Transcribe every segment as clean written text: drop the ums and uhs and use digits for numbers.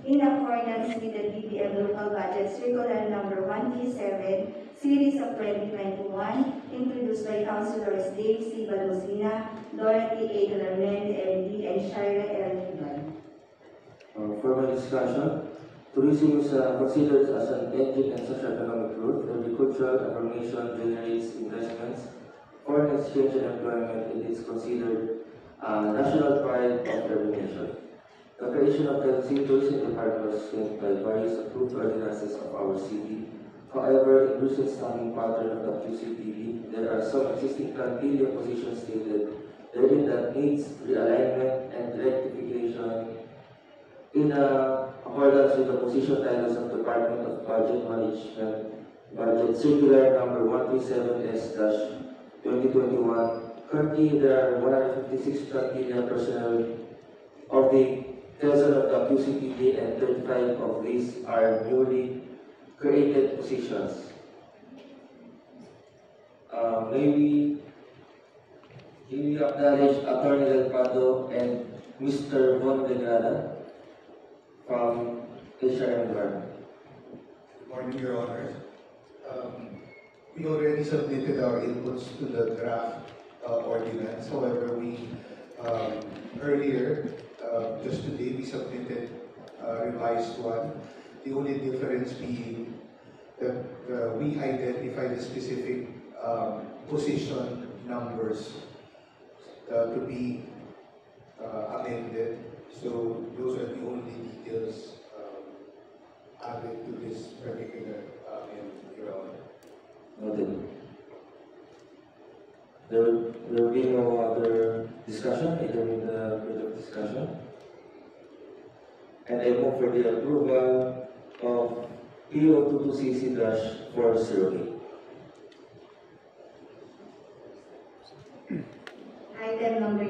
In accordance with the DBM Local Budget Circular Number 137, Series of 2021, introduced by Councilors Dave C. Balmosina, Dorothy A. Galarmende, MD, and Shira L. Hidon. Further discussion. Tourism is considered as an engine and socio-economic growth. Agricultural affirmation generates investments. Foreign exchange and employment, it is considered national pride of every nation. The creation of the tourism department was changed by various approved ordinances of our city. However, in recent standing pattern of the QCTV, there are some existing criteria positions stated therein that needs realignment and rectification in accordance with the position titles of Department of Budget Management, Budget Circular Number 137S-2021. Currently, there are 156 criteria personnel of the present of the QCTV, and 35 of these are newly created positions. May we acknowledge Attorney Del Prado and Mr. Von Degrada from HR Environment. Good morning, Your Honors. We already submitted our inputs to the draft ordinance. However, we earlier, just today, we submitted a revised one. The only difference being that we identify the specific position numbers to be amended. So those are the only details added to this particular Your Honor. Noted. There will be no other discussion, either in the period of discussion. And I move for the approval of PO22CC-408. Item number 2,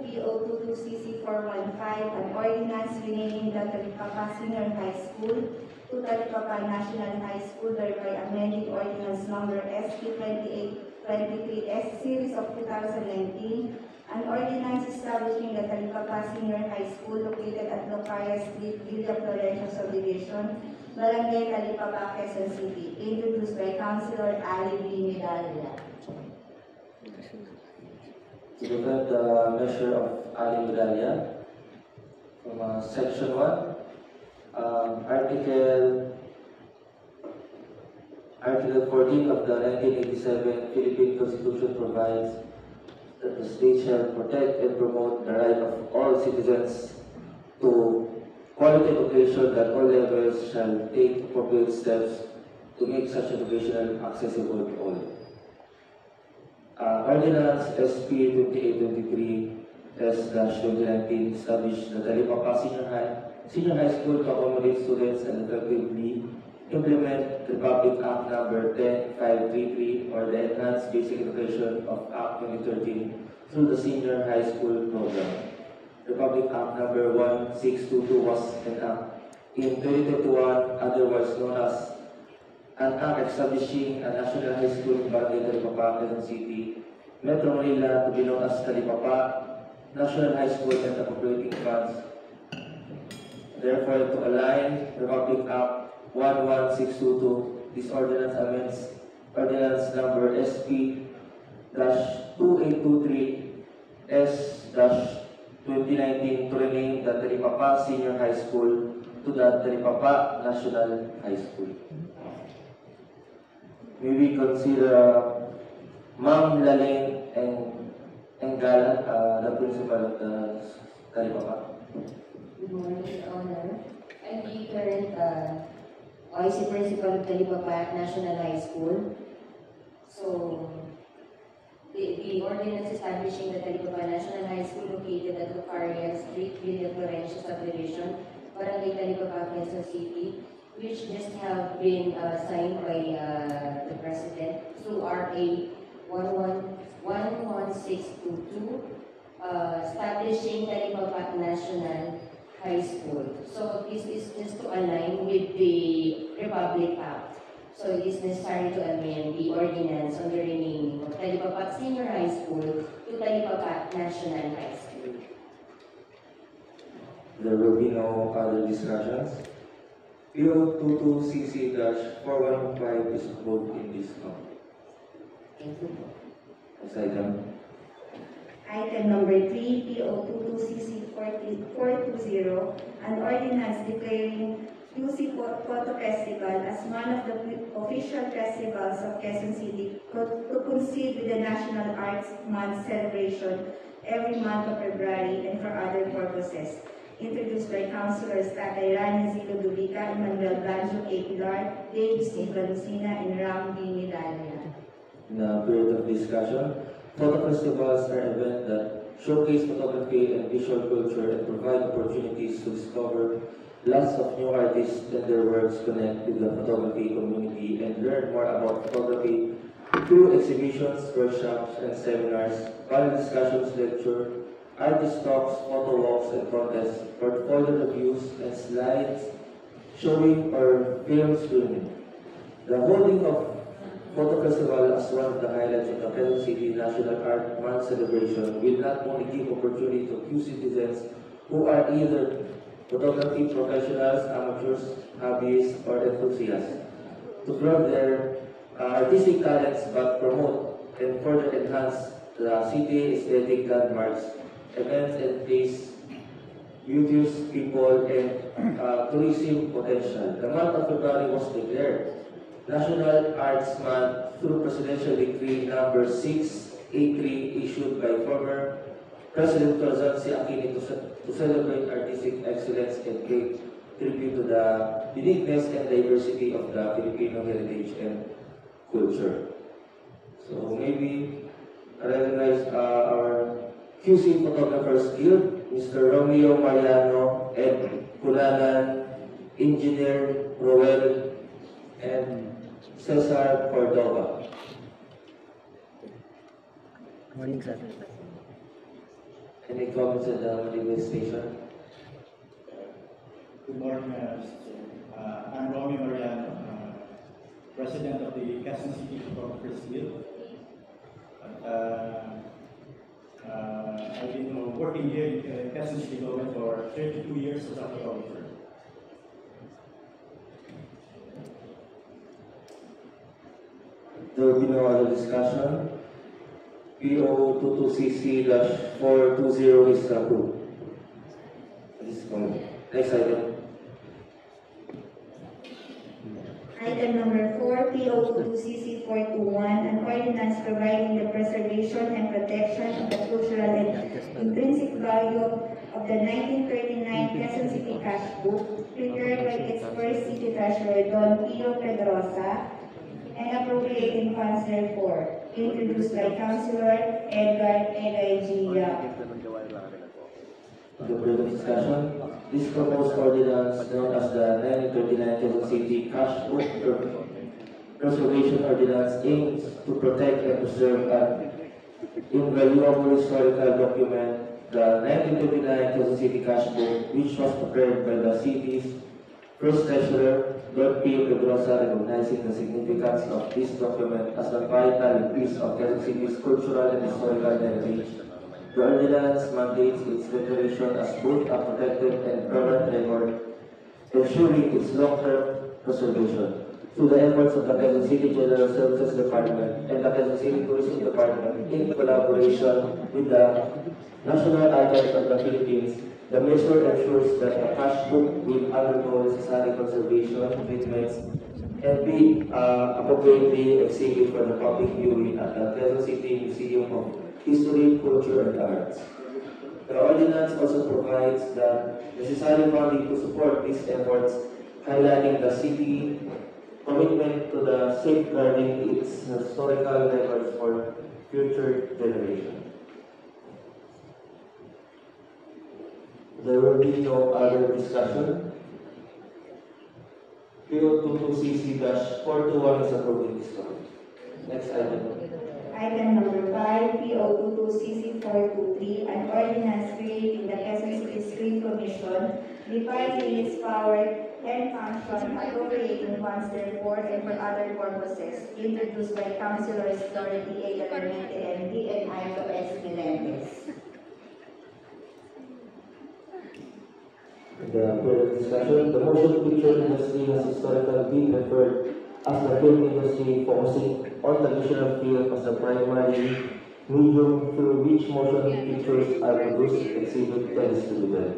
PO22CC415, an ordinance renaming the Talipapa Senior High School to Talipapa National High School, thereby amending ordinance number ST2823S, series of 2019, an ordinance establishing the Talipapa Senior High School located at Locaya Street, Villa Florencio Subdivision, Barangay Talipapa, Quezon City, introduced by Councilor Ali B. Medalla. To defend the measure of Ali Medalla from Section 1, Article 14 of the 1987 Philippine Constitution provides that the state shall protect and promote the right of all citizens to quality education, that all levels shall take appropriate steps to make such education accessible to all. Ordinance SP 2823/2019 established the Talipapa Senior High School to accommodate students and effectively implement Republic Act Number 10533, or the Enhanced Basic Education of Act 2013 through the Senior High School program. Republic Act Number 1622 was enacted in 2021, otherwise known as an act establishing a national high school in Barangay Talipapa, Quezon City, Metro Manila, to be known as Talipapa National High School and appropriating funds. Therefore, to align Republic Act 11622, this ordinance amends Ordinance Number SP-2823 S-2019 to rename the Talipapa Senior High School to the Talipapa National High School. May we consider Ma'am Laleng Enggalan, the principal of the Talipapa. Good morning, Your Honor. I'm the current OIC Principal of Talipapa National High School. So, the ordinance establishing the Talipapa National High School located at Lucaria Street, Villa Florencia Subdivision, Barangay Talipapa, Quezon City, which just have been signed by the President through RA 11622, establishing Talipapa National High School. So this is just to align with the Republic Act. So it is necessary to amend the ordinance on the renaming of Talipapa Senior High School to Talipapa National High School. There will be no other discussions. PO 22CC-415 is moved in this law. Thank you. Next item. Item number 3, PO 22CC-420, an ordinance declaring QC Photo Festival as one of the official festivals of Quezon City to coincide with the National Arts Month celebration every month of February and for other purposes. Introduced by Councilors Tatay Rani Zilo Dubica, Emmanuel Banjo A. Pilar, Dave C. Lucina, and Ram D. Midalia. In a period of discussion, photo festivals are events that showcase photography and visual culture and provide opportunities to discover lots of new artists and their works, connect with the photography community, and learn more about photography through exhibitions, workshops, and seminars, panel discussions, lecture, artist talks, photo walks and contests, portfolio reviews, and slides showing or film screening. The holding of Photo Festival as one of the highlights of the Quezon City National Art Month celebration will not only give opportunity to few citizens who are either photography professionals, amateurs, hobbyists, or enthusiasts to grow their artistic talents, but promote and further enhance the city aesthetic landmarks, events and place, beauties, people, and tourism potential. The month of February was declared National Arts Month through Presidential Decree number 683 issued by former President Corazon C. Aquino to celebrate artistic excellence and pay tribute to the uniqueness and diversity of the Filipino heritage and culture. So maybe recognize our QC Photographers Guild, Mr. Romeo Mariano, Ed Culanan, Engineer Roel, and Cesar Cordova. Morning, sir. Any comments at the manifestation? Good morning, Mr. Chair. I'm Romeo Mariano, President of the Quezon City Photographers Guild. I've been working here in Quezon City government for 32 years as a photographer. There will be no other discussion. PO 22CC-420 is approved. Next item. Item number 4, PO 22CC-421, an ordinance providing the preservation and protection of the cultural and intrinsic value of the 1939 Quezon City Cash Book, prepared by its first city treasurer, Don Pio Pedrosa, and appropriating funds therefore, introduced by Councilor Edgar Egay G. Yap. The further discussion. This proposed ordinance, known as the 1939 Quezon City Cash Book Preservation Ordinance, aims to protect and preserve an invaluable historical document, the 1939 Quezon City Cash Book, which was prepared by the city's first treasurer, Lord P. Pedrosa, recognizing the significance of this document as a vital piece of Quezon City's cultural and historical heritage, The ordinance mandates its declaration as both a protected and permanent record, ensuring its long-term preservation. Through the efforts of the Quezon City General Services Department and the Quezon City Tourism Department in collaboration with the National Archives of the Philippines, the measure ensures that the cash book will undergo necessary conservation treatments and be appropriately exhibited for the public viewing at the Quezon City Museum of History, Culture, and Arts. The ordinance also provides the necessary funding to support these efforts, highlighting the city commitment to the safeguarding its historical records for future generations. There will be no other discussion. PO22CC-421 is approved in this one. Next item. Item number 5, PO22CC423, an ordinance creating the Quezon City Street Commission, defining its power and function, appropriating funds therefore and for other purposes, introduced by Councilors Dorothy A. Galarmente MD and Aito S. Melendez. The further discussion, the motion picture industry has historically been referred as the film industry, focusing on the visual field as the primary medium through which motion pictures are produced, exhibited, and distributed.